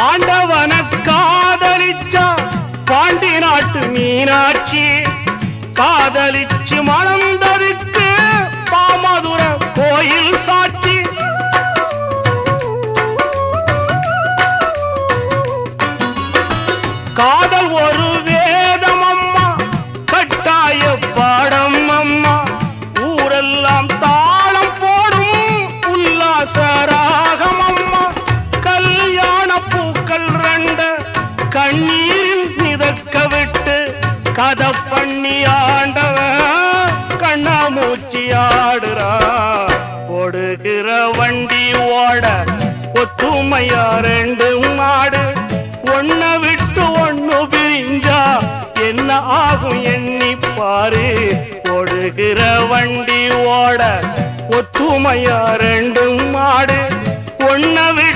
ஆண்டவன காதலிச்சா பாண்டி நாட்டு மீனாட்சி காதலிச்சு மணந்ததுக்கு பாமதுர கோயில் சாட்சி காதல் ஒரு வேதம் அம்மா கட்டாய பாடம் அம்மா ஊரெல்லாம் தாளம் போடும் உல்லாச ராகம் அம்மா கல்யாண பூக்கள் ரெண்டு கண்ணீரில் மிதக்க விட்டு கதை பண்ணி ஆண்டவன் கண்ணாமூச்சி ஆடுறா ஓடுகிற வண்டி ஓட ஒத்துமையா ரெண்டு மாடு ஒன்ன விட்டு ஒண்ணு பிரிஞ்சா என்ன ஆகும் எண்ணி பாரு ஓடுகிற வண்டி ஓட ஒத்துமையா ரெண்டு மாடு ஒன்ன விட்டு